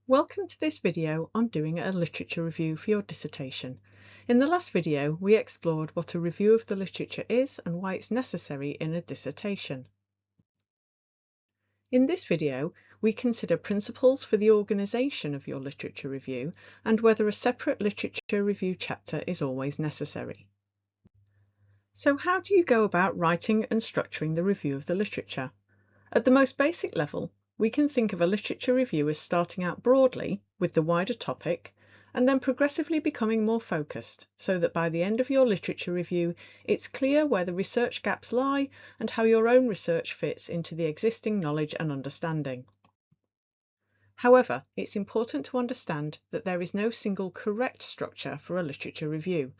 Welcome to this video on doing a literature review for your dissertation. In the last video, we explored what a review of the literature is and why it's necessary in a dissertation. In this video, we consider principles for the organisation of your literature review and whether a separate literature review chapter is always necessary. So how do you go about writing and structuring the review of the literature? At the most basic level, we can think of a literature review as starting out broadly with the wider topic and then progressively becoming more focused so that by the end of your literature review, it's clear where the research gaps lie and how your own research fits into the existing knowledge and understanding. However, it's important to understand that there is no single correct structure for a literature review.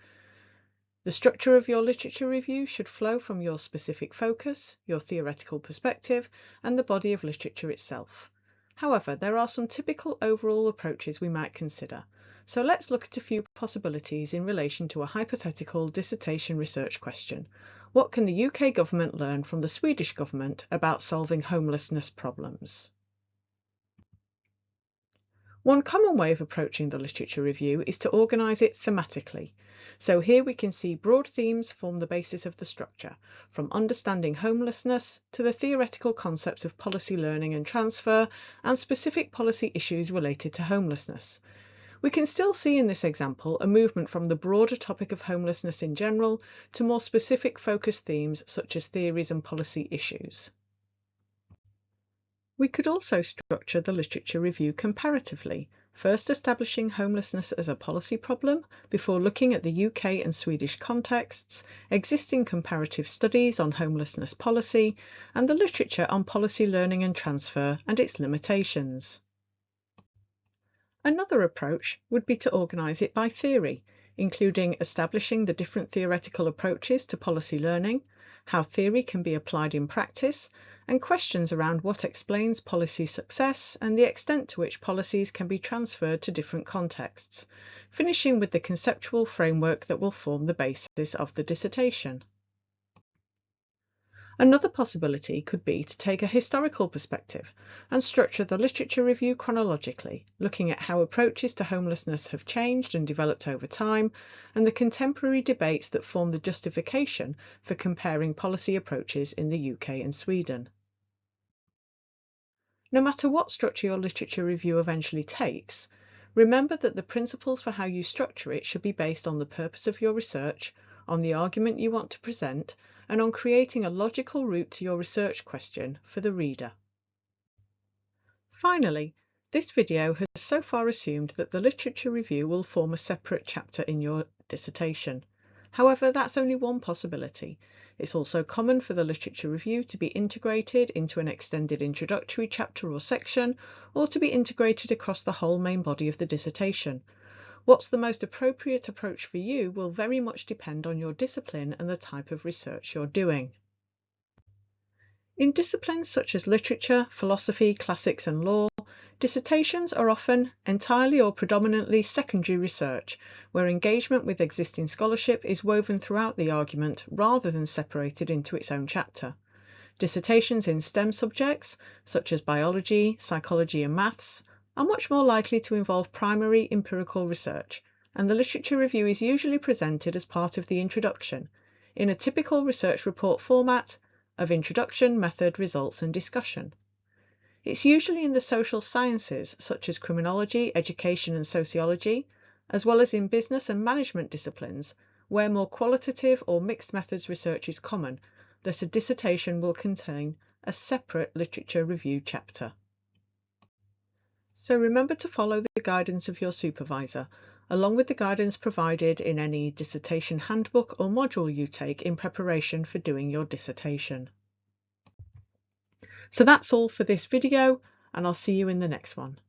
The structure of your literature review should flow from your specific focus, your theoretical perspective, and the body of literature itself. However, there are some typical overall approaches we might consider. So let's look at a few possibilities in relation to a hypothetical dissertation research question. What can the UK government learn from the Swedish government about solving homelessness problems? One common way of approaching the literature review is to organise it thematically. So here we can see broad themes form the basis of the structure, from understanding homelessness to the theoretical concepts of policy learning and transfer and specific policy issues related to homelessness. We can still see in this example a movement from the broader topic of homelessness in general to more specific focused themes such as theories and policy issues. We could also structure the literature review comparatively, first establishing homelessness as a policy problem before looking at the UK and Swedish contexts, existing comparative studies on homelessness policy, and the literature on policy learning and transfer and its limitations. Another approach would be to organise it by theory, including establishing the different theoretical approaches to policy learning, how theory can be applied in practice, and questions around what explains policy success and the extent to which policies can be transferred to different contexts, finishing with the conceptual framework that will form the basis of the dissertation. Another possibility could be to take a historical perspective and structure the literature review chronologically, looking at how approaches to homelessness have changed and developed over time, and the contemporary debates that form the justification for comparing policy approaches in the UK and Sweden. No matter what structure your literature review eventually takes, remember that the principles for how you structure it should be based on the purpose of your research, on the argument you want to present, and on creating a logical route to your research question for the reader. Finally, this video has so far assumed that the literature review will form a separate chapter in your dissertation. However, that's only one possibility. It's also common for the literature review to be integrated into an extended introductory chapter or section, or to be integrated across the whole main body of the dissertation. What's the most appropriate approach for you will very much depend on your discipline and the type of research you're doing. In disciplines such as literature, philosophy, classics and law, dissertations are often entirely or predominantly secondary research, where engagement with existing scholarship is woven throughout the argument rather than separated into its own chapter. Dissertations in STEM subjects, such as biology, psychology and maths, are much more likely to involve primary empirical research, and the literature review is usually presented as part of the introduction, in a typical research report format of introduction, method, results and discussion. It's usually in the social sciences such as criminology, education and sociology, as well as in business and management disciplines, where more qualitative or mixed methods research is common, that a dissertation will contain a separate literature review chapter. So remember to follow the guidance of your supervisor, along with the guidance provided in any dissertation handbook or module you take in preparation for doing your dissertation. So that's all for this video, and I'll see you in the next one.